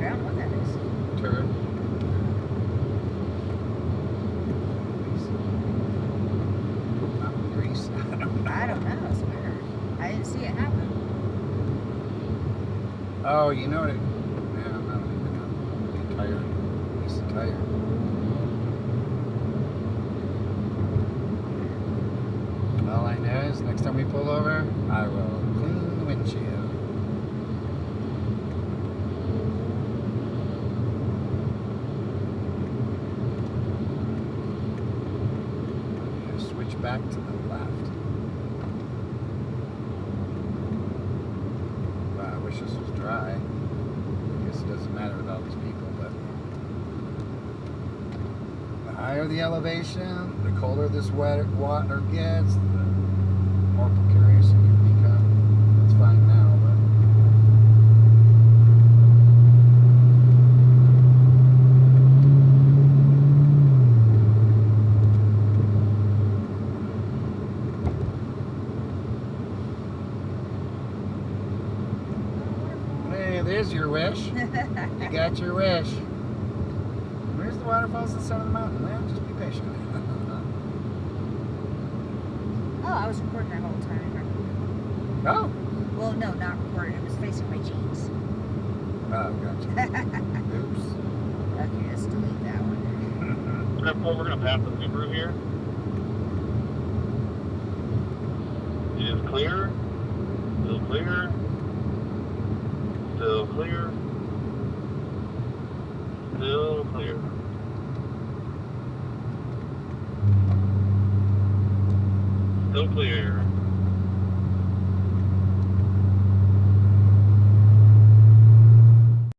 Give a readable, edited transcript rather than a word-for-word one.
turd. I don't know what that is. Turd. Not grease. I don't know. It's weird. I didn't see it happen. Oh, you know what? Yeah, I'm not even know. Tire. Piece of tire. All I know is next time we pull over, I will clean the windshield. Switch back to the left. Wow, I wish this was dry. I guess it doesn't matter with all these people, but the higher the elevation, the colder this water gets, the more precarious it can become. It's fine now, there's your wish. You got your wish. Where's the waterfalls at the side of the mountain? Man, just be patient. Oh, I was recording that whole time. Oh. Well, no, not recording. It was facing my jeans. Oh, gotcha. Oops. Okay, let's delete that one. We're gonna pass the Subaru here. It is clear. Still clear. Still clear. Still clear. Still clear.